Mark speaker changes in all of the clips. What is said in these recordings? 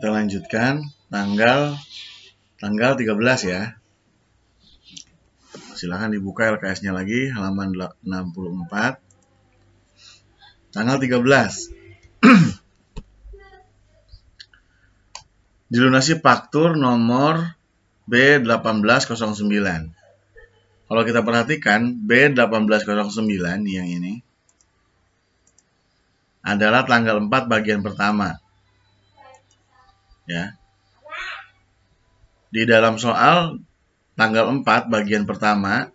Speaker 1: Kita lanjutkan tanggal 13 ya. Silahkan dibuka LKS-nya lagi, halaman 64. Tanggal 13. Dilunasi faktur nomor B1809. Kalau kita perhatikan, B1809 yang ini adalah tanggal 4 bagian pertama. Ya. Di dalam soal tanggal 4 bagian pertama,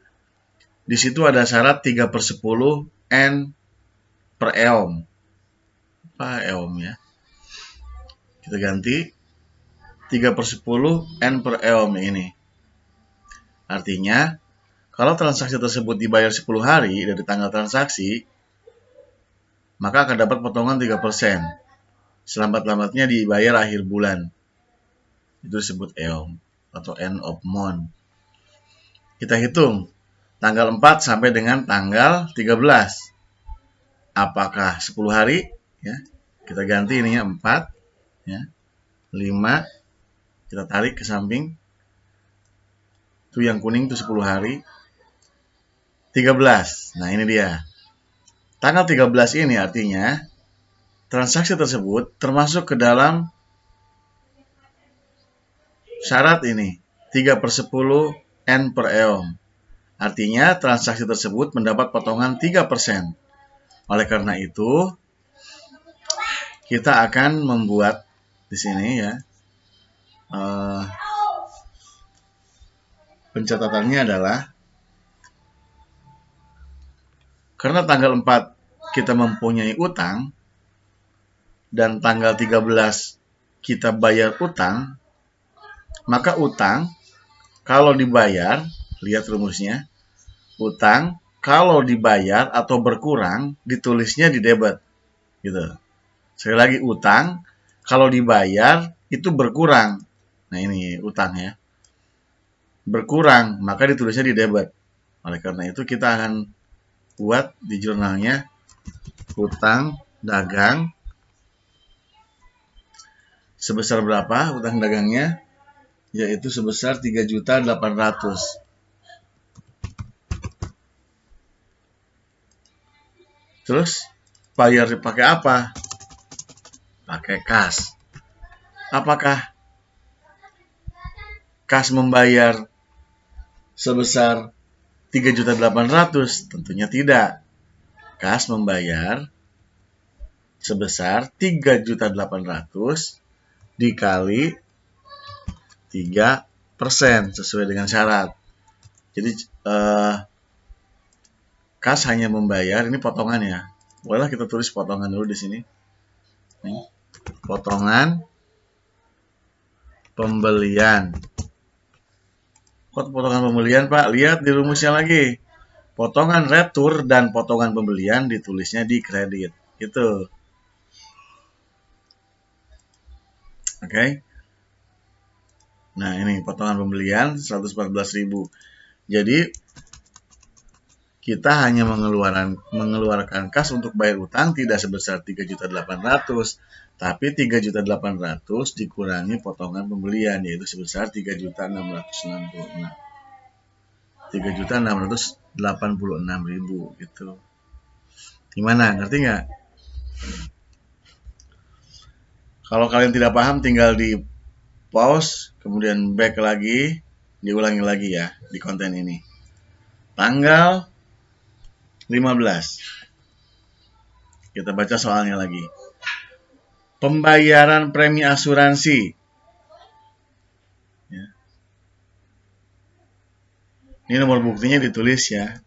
Speaker 1: di situ ada syarat 3/10 N per eom. Apa eom ya? Kita ganti 3/10 N per eom ini. Artinya, kalau transaksi tersebut dibayar 10 hari dari tanggal transaksi, maka akan dapat potongan 3%. Selambat-lambatnya dibayar akhir bulan. Itu disebut eom atau end of month. Kita hitung tanggal 4 sampai dengan tanggal 13. Apakah 10 hari? Ya. Kita ganti ininya 4, ya. 5, kita tarik ke samping. Itu yang kuning itu 10 hari. 13. Nah, ini dia. Tanggal 13 ini artinya transaksi tersebut termasuk ke dalam syarat ini, 3/10 N per eom. Artinya transaksi tersebut mendapat potongan 3%. Oleh karena itu, kita akan membuat di sini ya. Pencatatannya adalah karena tanggal 4 kita mempunyai utang dan tanggal 13 kita bayar utang, maka utang kalau dibayar, lihat rumusnya, utang kalau dibayar atau berkurang ditulisnya di debit, gitu. Sekali lagi, utang kalau dibayar itu berkurang. Nah, ini utang ya. Berkurang, maka ditulisnya di debit. Oleh karena itu kita akan buat di jurnalnya utang dagang sebesar berapa utang dagangnya, yaitu sebesar 3.800.000. Terus bayar pakai apa? Pakai kas. Apakah kas membayar sebesar 3.800.000? Tentunya tidak. Kas membayar sebesar 3.800.000 dikali 3% sesuai dengan syarat. Jadi kas hanya membayar, ini potongan ya. Bolehlah kita tulis potongan dulu di sini. Nih, potongan pembelian. Kok potongan pembelian, Pak? Lihat di rumusnya lagi. Potongan retur dan potongan pembelian ditulisnya di kredit. Gitu. Oke. Nah, ini potongan pembelian 114.000. Jadi kita hanya mengeluarkan kas untuk bayar utang tidak sebesar 3.800.000, tapi 3.800.000 dikurangi potongan pembelian, yaitu sebesar 3.666. 3.686.000 gitu. Gimana? Ngerti nggak? Kalau kalian tidak paham tinggal di pause, kemudian back lagi, diulangi lagi ya di konten ini. Tanggal 15. Kita baca soalnya lagi. Pembayaran premi asuransi. Ya. Ini nomor buktinya ditulis ya.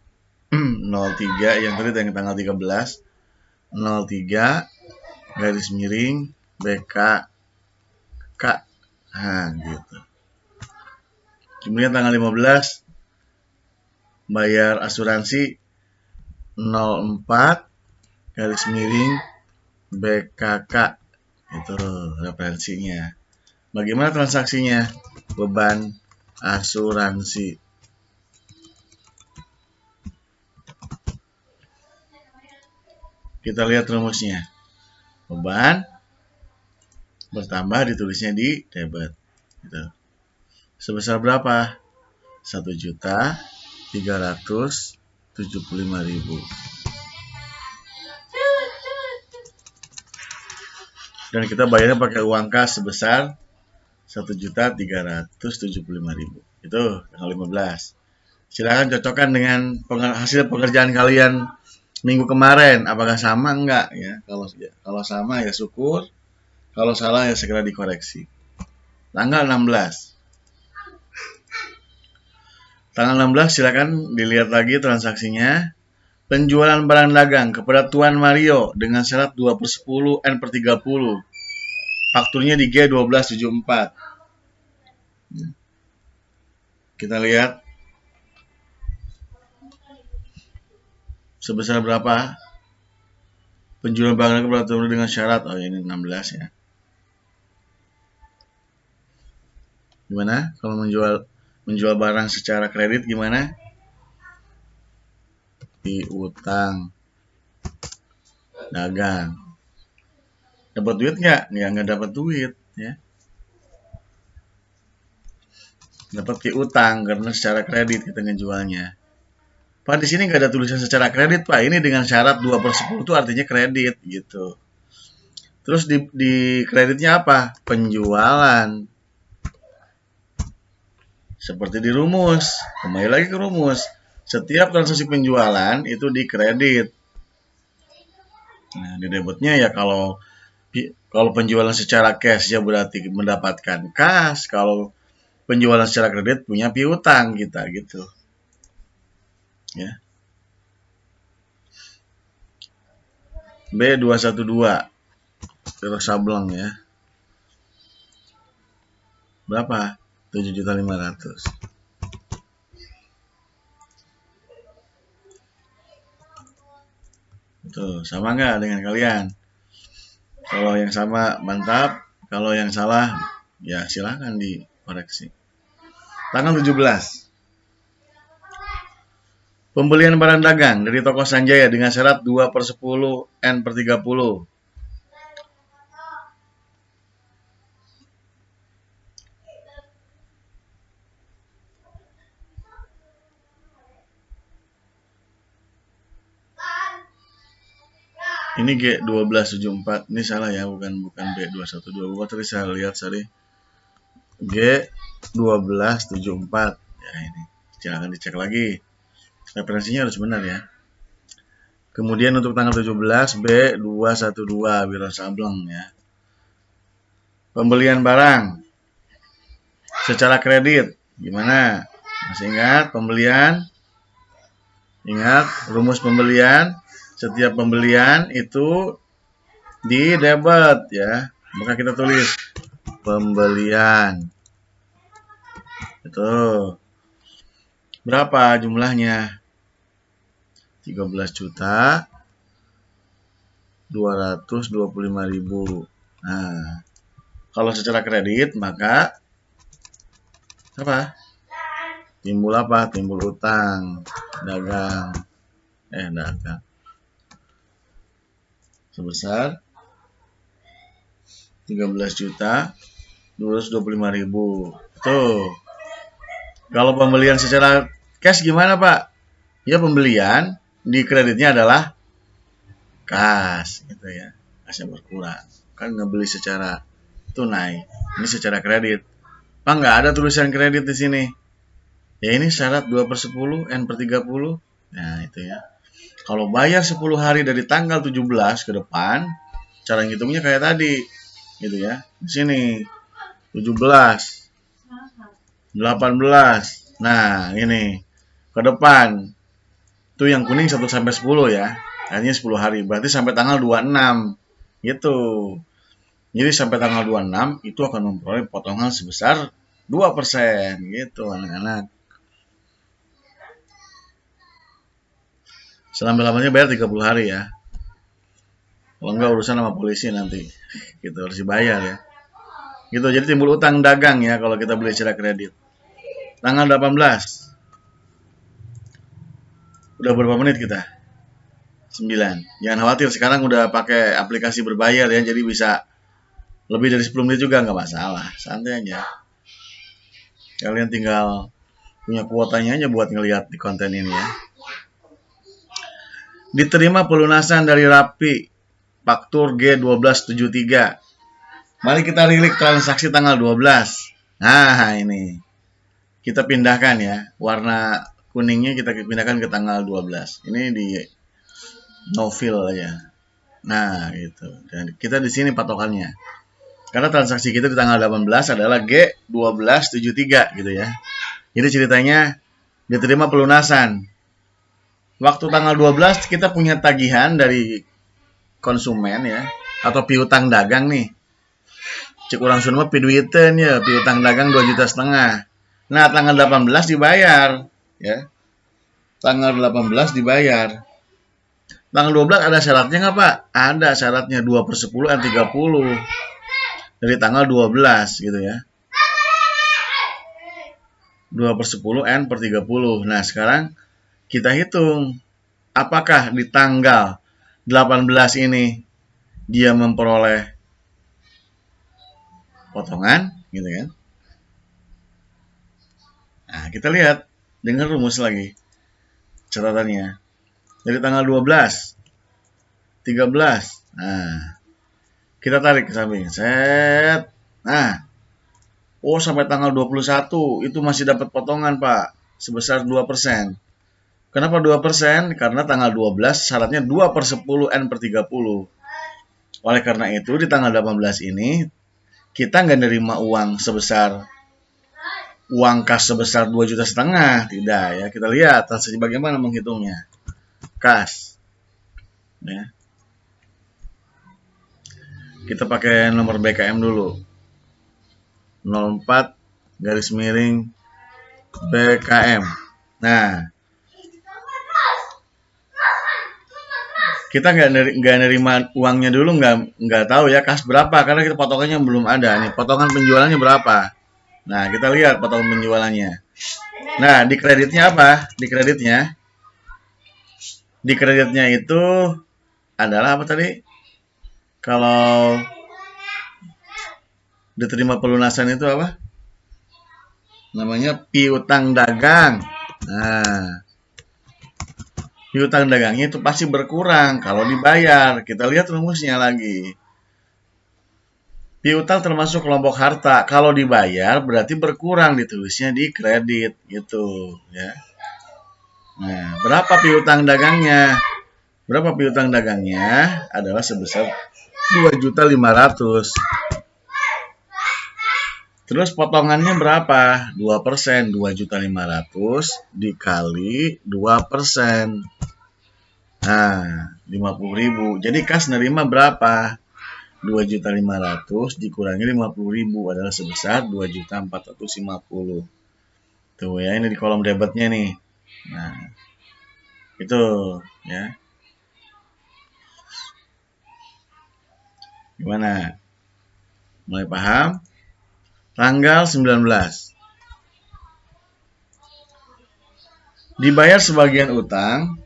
Speaker 1: 03 yang tadi tanggal 13. 03 garis miring BKK. Nah, gitu. Kemudian tanggal 15 bayar asuransi 04 garis miring BKK. Itu referensinya. Bagaimana transaksinya? Beban asuransi. Kita lihat rumusnya. Beban bertambah ditulisnya di debit. Gitu. Sebesar berapa? 1.375.000. Dan kita bayarnya pakai uang kas sebesar 1.375.000. Itu tanggal 15. Silakan cocokkan dengan hasil pekerjaan kalian minggu kemarin. Apakah sama? Enggak ya. Kalau sama ya syukur. Kalau salah ya segera dikoreksi. Tanggal 16. Tanggal 16 silakan dilihat lagi transaksinya. Penjualan barang dagang kepada Tuan Mario dengan syarat 2/10 N/30. Fakturnya di G1274. Kita lihat sebesar berapa penjualan barang kepada Tuan Mario dengan syarat. Oh ini 16 ya. Gimana kalau menjual barang secara kredit gimana? Piutang dagang. Dapat duit nggak? Nggak dapat duit ya. Dapat piutang karena secara kredit kita ngejualnya. Pak di sini nggak ada tulisan secara kredit Pak. Ini dengan syarat 2/10 itu artinya kredit gitu. Terus di kreditnya apa? Penjualan. Seperti di rumus. Kembali lagi ke rumus. Setiap transaksi penjualan itu dikredit. Nah, di debitnya ya kalau penjualan secara cash ya berarti mendapatkan kas, kalau penjualan secara kredit punya piutang kita gitu. Ya. B212 Wiro Sableng ya. Berapa? 7.500.000. Tuh, sama nggak dengan kalian? Kalau yang sama mantap, kalau yang salah ya silahkan dikoreksi. Tanggal 17. Pembelian barang dagang dari toko Sanjaya dengan syarat 2/10 N/30. Ini G1274. Ini salah ya, bukan B212. Gua tadi saya lihat tadi G1274. Ya ini. Jangan dicek lagi. Referensinya harus benar ya. Kemudian untuk tanggal 17 B212 Wiro Sableng ya. Pembelian barang secara kredit. Gimana? Masih ingat pembelian? Ingat rumus pembelian? Setiap pembelian itu di debit ya. Maka kita tulis pembelian. Itu berapa jumlahnya? 13.225.000. Nah, kalau secara kredit maka apa? Timbul apa? Timbul utang dagang. Dagang. Sebesar 13.225.000. Tuh. Kalau pembelian secara cash gimana, Pak? Ya pembelian di kreditnya adalah kas gitu ya. Kasnya berkurang. Kan ngebeli secara tunai. Ini secara kredit. Pak nggak ada tulisan kredit di sini. Ya ini syarat 2/10 N/30. Nah itu ya. Kalau bayar 10 hari dari tanggal 17 ke depan, cara ngitungnya kayak tadi. Gitu ya. Di sini 17, 18. Nah, ini ke depan. Itu yang kuning 1 sampai 10 ya. Artinya 10 hari. Berarti sampai tanggal 26. Gitu. Jadi sampai tanggal 26 itu akan memperoleh potongan sebesar 2% gitu anak-anak. Selambat-lambatnya bayar 30 hari ya. Kalau enggak urusan sama polisi nanti. Gitu harus dibayar ya. Gitu jadi timbul utang dagang ya kalau kita beli secara kredit. Tanggal 18. Udah berapa menit kita? 9. Jangan khawatir sekarang udah pakai aplikasi berbayar ya jadi bisa Lebih dari 10 menit juga nggak masalah, santai aja. Kalian tinggal punya kuotanya aja buat ngelihat di konten ini ya. Diterima pelunasan dari Rappi, faktur G1273. Mari kita rilik transaksi tanggal 12. Nah, ini. Kita pindahkan ya, warna kuningnya kita pindahkan ke tanggal 12. Ini di no-fill aja. Nah, gitu. Dan kita di sini patokannya. Karena transaksi kita di tanggal 18 adalah G1273 gitu ya. Jadi ceritanya diterima pelunasan. Waktu tanggal 12 kita punya tagihan dari konsumen ya, atau piutang dagang nih. Cek orang Sunda piduiteun ya, piutang dagang 2,5 juta. Nah, tanggal 18 dibayar ya. Tanggal 18 dibayar. Tanggal 12 ada syaratnya nggak Pak? Ada syaratnya 2/10 N 30 dari tanggal 12 gitu ya. 2/10 N per 30. Nah, sekarang kita hitung apakah di tanggal 18 ini dia memperoleh potongan gitu kan. Nah, kita lihat dengan rumus lagi catatannya. Dari tanggal 12, 13. Nah, kita tarik ke samping. Set. Nah, oh sampai tanggal 21 itu masih dapat potongan, Pak, sebesar 2%. Kenapa 2%? Karena tanggal 12 syaratnya 2/10 N per 30. Oleh karena itu di tanggal 18 ini kita nggak nerima uang kas sebesar 2,5 juta. Tidak ya, kita lihat transaksi bagaimana menghitungnya. Kas. Ya. Kita pakai nomor BKM dulu. 04 garis miring BKM. Nah, kita nggak nerima uangnya dulu, nggak tahu ya kas berapa karena kita potongannya belum ada nih. Potongan penjualannya berapa? Nah, kita lihat potongan penjualannya. Nah, di kreditnya apa? Di kreditnya itu adalah apa tadi? Kalau diterima pelunasan itu apa? Namanya piutang dagang. Nah, piutang dagangnya itu pasti berkurang kalau dibayar. Kita lihat rumusnya lagi. Piutang termasuk kelompok harta. Kalau dibayar berarti berkurang, ditulisnya di kredit gitu ya. Nah, berapa piutang dagangnya? Berapa piutang dagangnya? Adalah sebesar 2.500.000. Terus potongannya berapa? 2%. 2.500.000 dikali 2%. Nah, 50.000. Jadi kas nerima berapa? 2.500.000 dikurangi 50.000 adalah sebesar 2.450.000. Tuh ya, ini di kolom debitnya nih. Nah, itu ya. Gimana? Mulai paham? Tanggal 19. Dibayar sebagian utang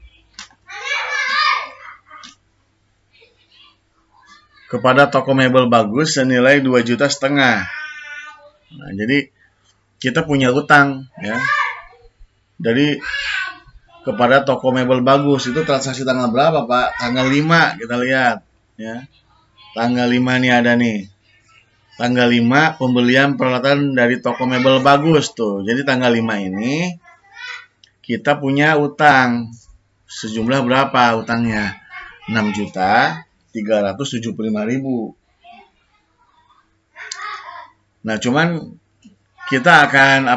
Speaker 1: kepada toko mebel bagus senilai 2,5 juta. Nah, jadi kita punya utang ya. Jadi kepada toko mebel bagus itu transaksi tanggal berapa, Pak? Tanggal 5 kita lihat ya. Tanggal 5 nih ada nih. Tanggal 5 pembelian peralatan dari toko mebel bagus tuh. Jadi tanggal 5 ini kita punya utang sejumlah berapa utangnya? 6.375.000. Nah, cuman kita akan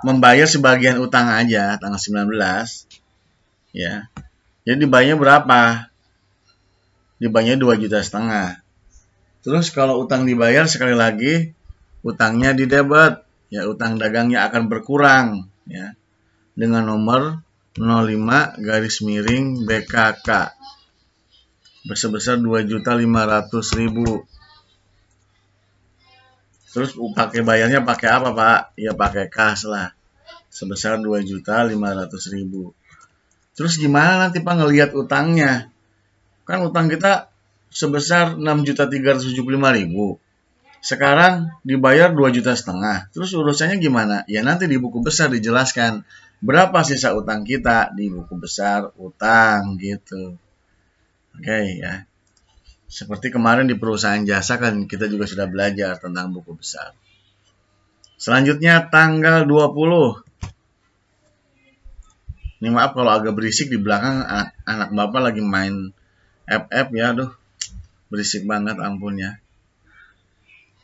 Speaker 1: membayar sebagian utang aja tanggal 19 ya. Jadi dibayarnya berapa? Dibayarnya 2,5 juta. Terus kalau utang dibayar sekali lagi utangnya di debit ya, utang dagangnya akan berkurang ya dengan nomor 05 garis miring BKK bersebesar 2.500.000. Terus pakai bayarnya pakai apa, Pak? Ya pakai kas lah. Sebesar 2.500.000. Terus gimana nanti Pak ngelihat utangnya? Kan utang kita sebesar 6.375.000. Sekarang dibayar 2,5 juta. Terus urusannya gimana? Ya nanti di buku besar dijelaskan berapa sisa utang kita di buku besar utang gitu. Oke ya. Seperti kemarin di perusahaan jasa kan kita juga sudah belajar tentang buku besar. Selanjutnya tanggal 20. Ini maaf kalau agak berisik di belakang, anak bapak lagi main FF ya, aduh berisik banget, ampun ya.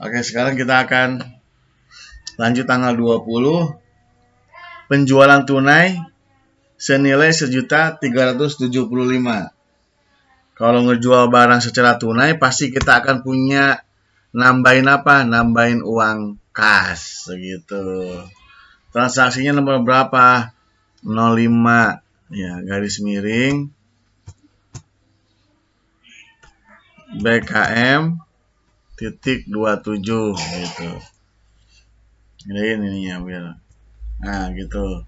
Speaker 1: Oke, sekarang kita akan lanjut tanggal 20. Penjualan tunai senilai 1.375. Kalau ngejual barang secara tunai pasti kita akan punya nambahin apa? Nambahin uang kas segitu. Transaksinya nomor berapa? 05 ya, garis miring BKM titik 27 gitu. Gedein ininya biar. Nah, gitu.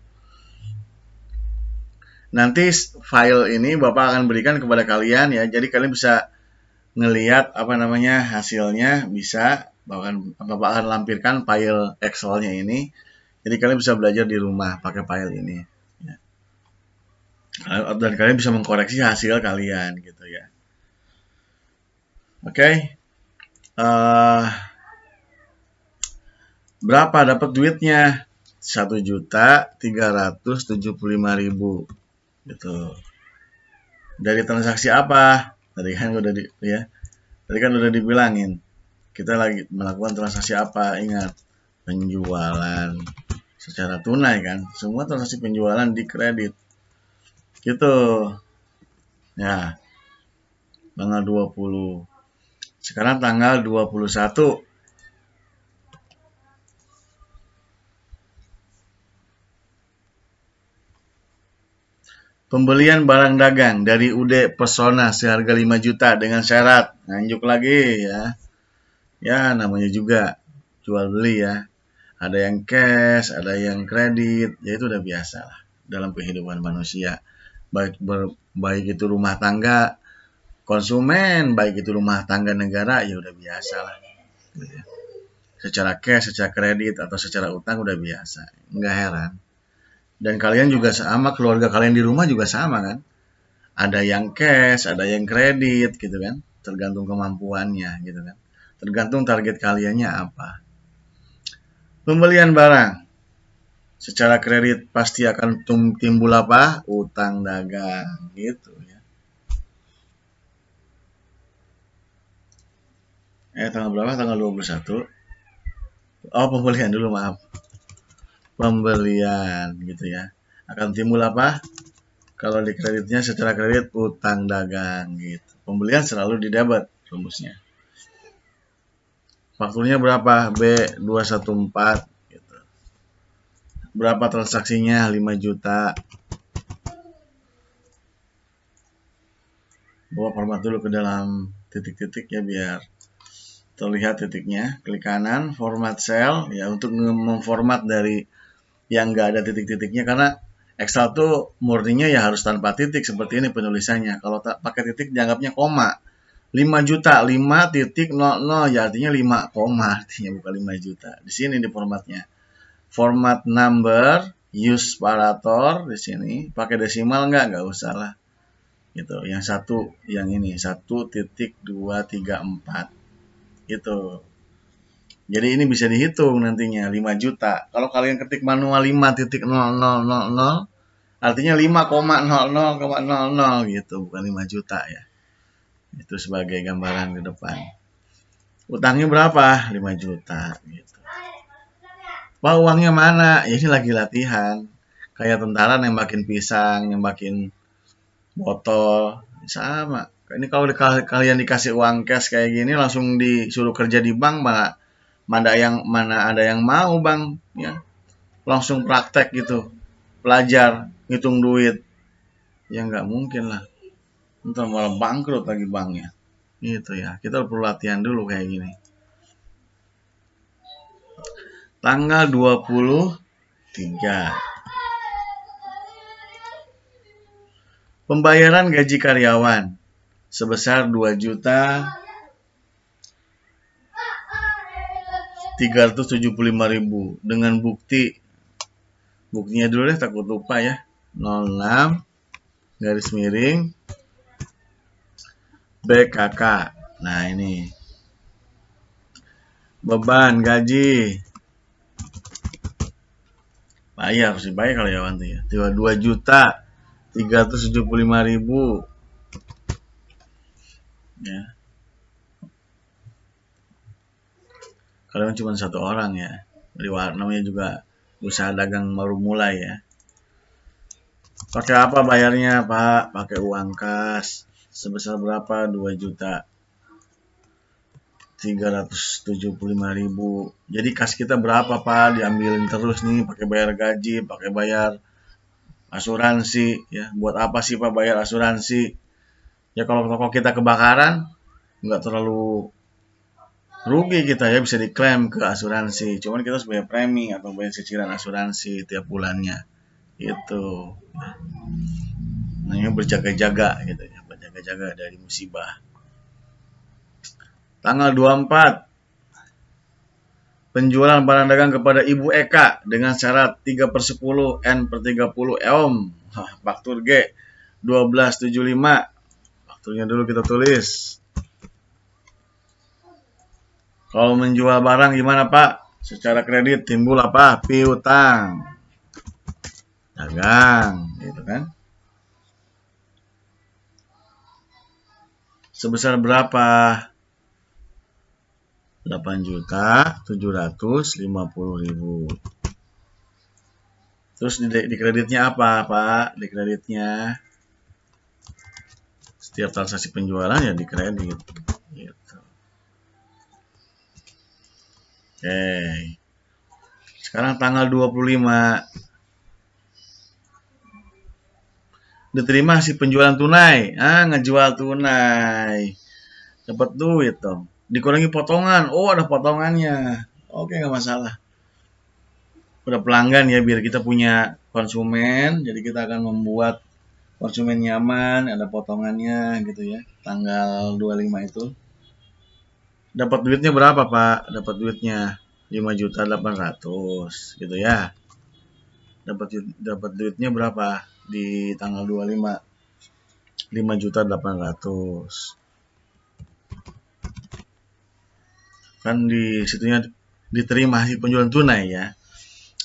Speaker 1: Nanti file ini Bapak akan berikan kepada kalian ya. Jadi kalian bisa ngelihat hasilnya, bisa bahkan Bapak akan lampirkan file Excel-nya ini. Jadi kalian bisa belajar di rumah pakai file ini ya. Dan kalian bisa mengkoreksi hasil kalian gitu ya. Oke. Berapa dapat duitnya? 1.375.000 gitu. Dari transaksi apa? Tadi kan udah dibilangin. Kita lagi melakukan transaksi apa? Ingat, penjualan secara tunai kan. Semua transaksi penjualan di kredit. Gitu. Ya. Tanggal 20. Sekarang tanggal 21. Pembelian barang dagang dari UD Pesona seharga 5 juta dengan syarat. Lanjut lagi ya. Ya namanya juga jual beli ya. Ada yang cash, ada yang kredit. Ya itu udah biasa lah dalam kehidupan manusia. Baik itu rumah tangga konsumen, baik itu rumah tangga negara, ya udah biasa lah. Secara cash, secara kredit, atau secara utang udah biasa. Nggak heran. Dan kalian juga sama, keluarga kalian di rumah juga sama kan. Ada yang cash, ada yang kredit gitu kan. Tergantung kemampuannya gitu kan. Tergantung target kaliannya apa. Pembelian barang. Secara kredit pasti akan timbul apa? Utang dagang gitu ya. Tanggal berapa? Tanggal 21. Oh, pembelian dulu, maaf. Pembelian gitu ya. Akan timbul apa? Kalau di kreditnya secara kredit utang dagang gitu. Pembelian selalu di debit rumusnya. Fakturnya berapa? B214 gitu. Berapa transaksinya? 5 juta. Bawa format dulu ke dalam titik-titik ya biar terlihat titiknya. Klik kanan, format cell ya untuk memformat dari yang enggak ada titik-titiknya, karena Excel tuh murninya ya harus tanpa titik seperti ini penulisannya. Kalau pakai titik dianggapnya koma. 5 juta, 5.00 ya artinya 5 koma, artinya bukan 5 juta. Di sini di formatnya. Format number, use separator di sini. Pakai desimal enggak usah lah. Gitu. Yang satu, yang ini 1.234. Gitu. Jadi ini bisa dihitung nantinya 5 juta. Kalau kalian ketik manual 5.0000 artinya 5,00,00 gitu, bukan 5 juta ya. Itu sebagai gambaran ke depan. Utangnya berapa? 5 juta gitu. Wah, uangnya mana? Ya ini lagi latihan. Kayak tentara nembakin pisang, nembakin botol, sama. Ini kalau kalian dikasih uang cash kayak gini langsung disuruh kerja di bank, mana ada yang mau bang ya, langsung praktek gitu, belajar ngitung duit ya nggak mungkin lah, ntar malah bangkrut lagi banknya gitu ya. Kita perlu latihan dulu kayak gini. Tanggal 23 pembayaran gaji karyawan sebesar 2 juta 375.000 dengan buktinya dulu deh, takut lupa ya. 06 garis miring BKK. Nah, ini beban gaji bayar, harus dibayar kalau ya Wanti ya. 2.375.000 ya. Kalau cuma satu orang ya, dari namanya juga usaha dagang baru mulai ya. Pakai apa bayarnya Pak? Pakai uang kas. Sebesar berapa? 2.375.000. Jadi kas kita berapa Pak? Diambilin terus nih, pakai bayar gaji, pakai bayar asuransi ya. Buat apa sih Pak bayar asuransi? Ya kalau toko kita kebakaran nggak terlalu rugi kita ya, bisa diklaim ke asuransi. Cuman kita harus bayar premi atau bayar cicilan asuransi tiap bulannya. Itu. Nah, ini berjaga-jaga gitu ya, berjaga-jaga dari musibah. Tanggal 24 penjualan barang dagang kepada Ibu Eka dengan syarat 3/10 N/30 EOM. Faktur G 1275. Fakturnya dulu kita tulis. Kalau menjual barang gimana Pak? Secara kredit timbul apa? Piutang dagang, gitu kan? Sebesar berapa? 8.750.000. Terus di kreditnya apa Pak? Di kreditnya setiap transaksi penjualan ya di kredit. Gitu. Oke. Sekarang tanggal 25. Diterima hasil penjualan tunai. Ngejual tunai. Dapat duit dong. Dikurangi potongan. Oh, ada potongannya. Oke, nggak masalah. Udah pelanggan ya, biar kita punya konsumen. Jadi kita akan membuat konsumen nyaman, ada potongannya gitu ya. Tanggal 25 itu. Dapat duitnya berapa Pak? Dapat duitnya 5.800.000 gitu ya. Dapat duitnya berapa di tanggal 25? 5.800.000. Kan di situnya diterima hasil penjualan tunai ya.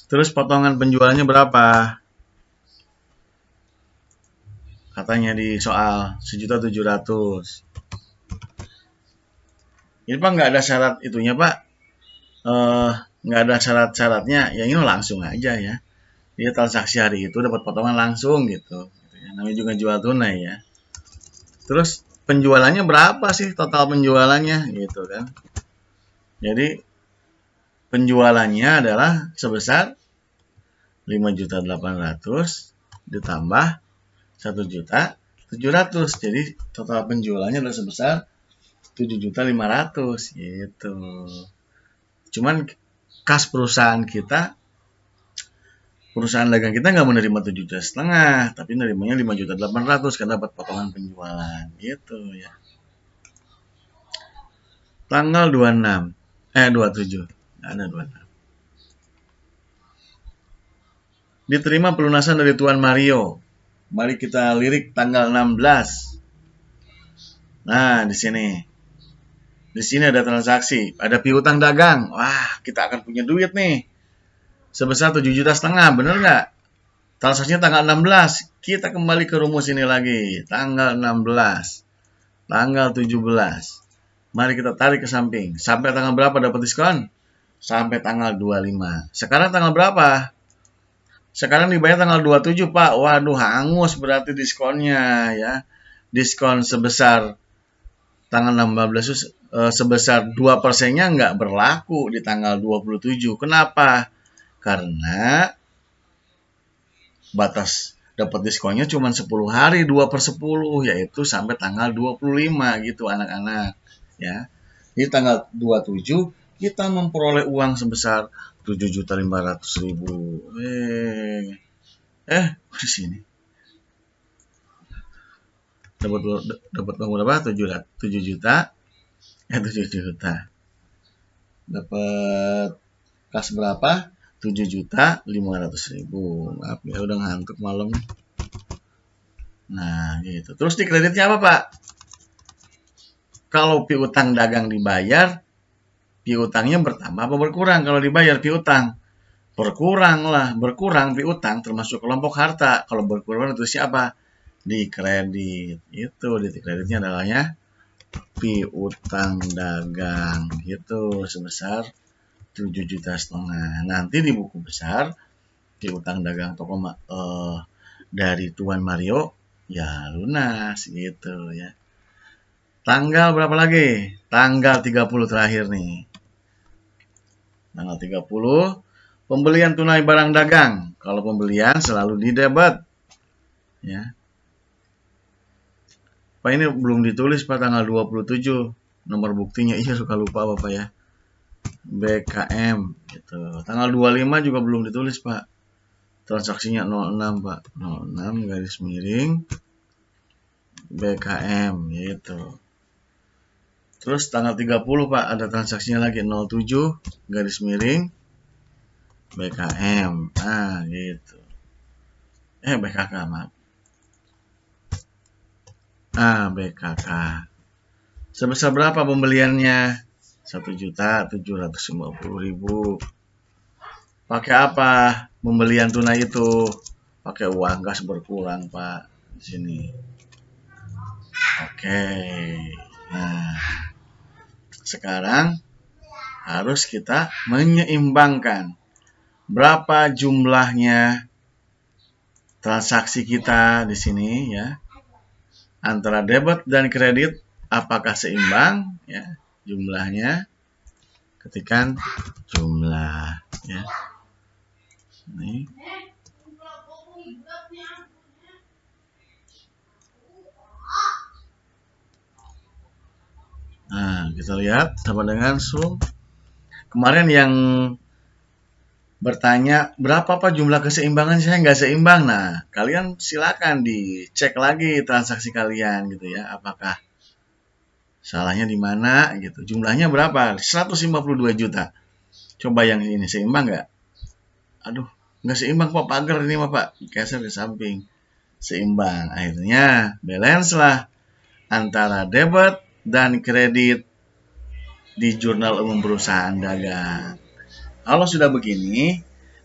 Speaker 1: Terus potongan penjualannya berapa? Katanya di soal 1.700.000. Ini Pak nggak ada syarat itunya Pak. Nggak ada syarat-syaratnya. Ya ini langsung aja ya. Dia transaksi hari itu dapat potongan langsung gitu. Namanya juga jual tunai ya. Terus penjualannya berapa sih total penjualannya gitu kan? Jadi penjualannya adalah sebesar 5.800.000 ditambah 1.700.000. Jadi total penjualannya adalah sebesar 7.500.000 gitu. Cuman kas perusahaan dagang kita nggak menerima 7.500.000, tapi nerimanya 5.800.000 karena dapat potongan penjualan gitu ya. Tanggal 27. Nggak ada 26. Diterima pelunasan dari Tuan Mario. Mari kita lirik tanggal 16. Nah, di sini. Di sini ada transaksi, ada piutang dagang. Wah, kita akan punya duit nih. Sebesar 7.500.000, bener nggak? Transaksinya tanggal 16. Kita kembali ke rumus ini lagi. Tanggal 16. Tanggal 17. Mari kita tarik ke samping. Sampai tanggal berapa dapat diskon? Sampai tanggal 25. Sekarang tanggal berapa? Sekarang dibayar tanggal 27 Pak. Waduh, hangus berarti diskonnya ya. Diskon sebesar tanggal 16 itu sebesar 2%-nya nggak berlaku di tanggal 27. Kenapa? Karena batas dapat diskonnya cuma 10 hari, 2/10, yaitu sampai tanggal 25 gitu anak-anak ya. Di tanggal 27 kita memperoleh uang sebesar 7.500.000. Di sini dapat uang berapa? 7 juta. 7 juta. Dapat kas berapa? 7.500.000. Maaf ya, udah ngantuk malam. Nah, gitu. Terus di kreditnya apa, Pak? Kalau piutang dagang dibayar, piutangnya bertambah apa berkurang kalau dibayar piutang? Berkurang lah, berkurang piutang termasuk kelompok harta. Kalau berkurang itu siapa? Di kredit. Itu di kreditnya adalahnya piutang dagang gitu sebesar 7,5 juta. Nanti di buku besar piutang dagang toko dari Tuan Mario ya lunas gitu ya. Tanggal berapa lagi? Tanggal 30 terakhir nih. Tanggal 30 pembelian tunai barang dagang. Kalau pembelian selalu di debit. Ya. Pak ini belum ditulis Pak tanggal 27. Nomor buktinya iya suka lupa Bapak ya. BKM gitu. Tanggal 25 juga belum ditulis Pak. Transaksinya 06 Pak. 06 garis miring BKM gitu. Terus tanggal 30 Pak ada transaksinya lagi 07 garis miring BKM. Nah gitu. BKK maaf. BKK. Sebesar berapa pembeliannya? 1.750.000. Pakai apa pembelian tunai itu? Pakai uang kas berkurang Pak di sini. Oke. Nah, sekarang harus kita menyeimbangkan berapa jumlahnya transaksi kita di sini ya antara debit dan kredit, apakah seimbang ya jumlahnya, ketikkan jumlah ya ini. Nah kita lihat sama dengan sum. Kemarin yang bertanya berapa Pak jumlah keseimbangan, saya nggak seimbang. Nah kalian silakan dicek lagi transaksi kalian gitu ya, apakah salahnya di mana gitu. Jumlahnya berapa? 152 juta. Coba yang ini seimbang nggak? Aduh, nggak seimbang Pak, pagar ini mah Pak. Geser ke samping. Seimbang. Akhirnya balance lah antara debit dan kredit di jurnal umum perusahaan dagang. Kalau sudah begini,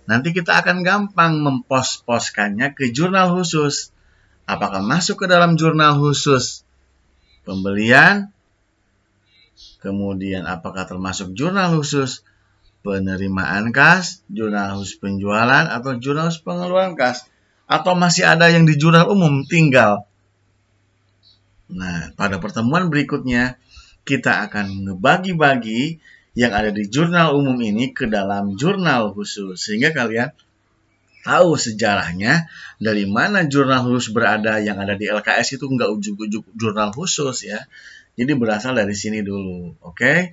Speaker 1: nanti kita akan gampang mempos-poskannya ke jurnal khusus. Apakah masuk ke dalam jurnal khusus pembelian? Kemudian apakah termasuk jurnal khusus penerimaan kas, jurnal khusus penjualan, atau jurnal khusus pengeluaran kas? Atau masih ada yang di jurnal umum tinggal? Nah, pada pertemuan berikutnya, kita akan ngebagi-bagi yang ada di jurnal umum ini ke dalam jurnal khusus. Sehingga kalian tahu sejarahnya dari mana jurnal khusus berada. Yang ada di LKS itu nggak ujuk-ujuk jurnal khusus ya. Jadi berasal dari sini dulu. Oke?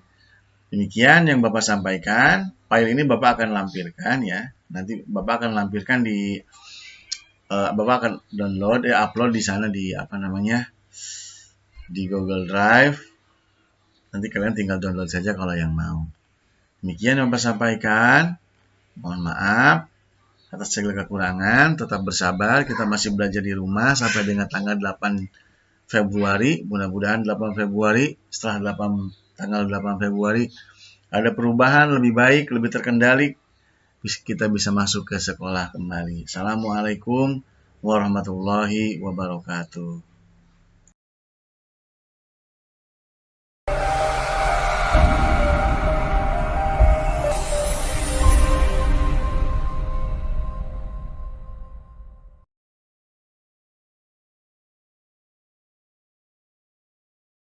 Speaker 1: Demikian yang Bapak sampaikan. File ini Bapak akan lampirkan ya. Nanti Bapak akan lampirkan di Bapak akan download upload di sana di di Google Drive. Nanti kalian tinggal download saja kalau yang mau. Demikian yang Bapak sampaikan. Mohon maaf atas segala kekurangan. Tetap bersabar. Kita masih belajar di rumah sampai dengan tanggal 8 Februari. Mudah-mudahan 8 Februari setelah tanggal 8 Februari ada perubahan lebih baik, lebih terkendali. Kita bisa masuk ke sekolah kembali. Assalamualaikum warahmatullahi wabarakatuh.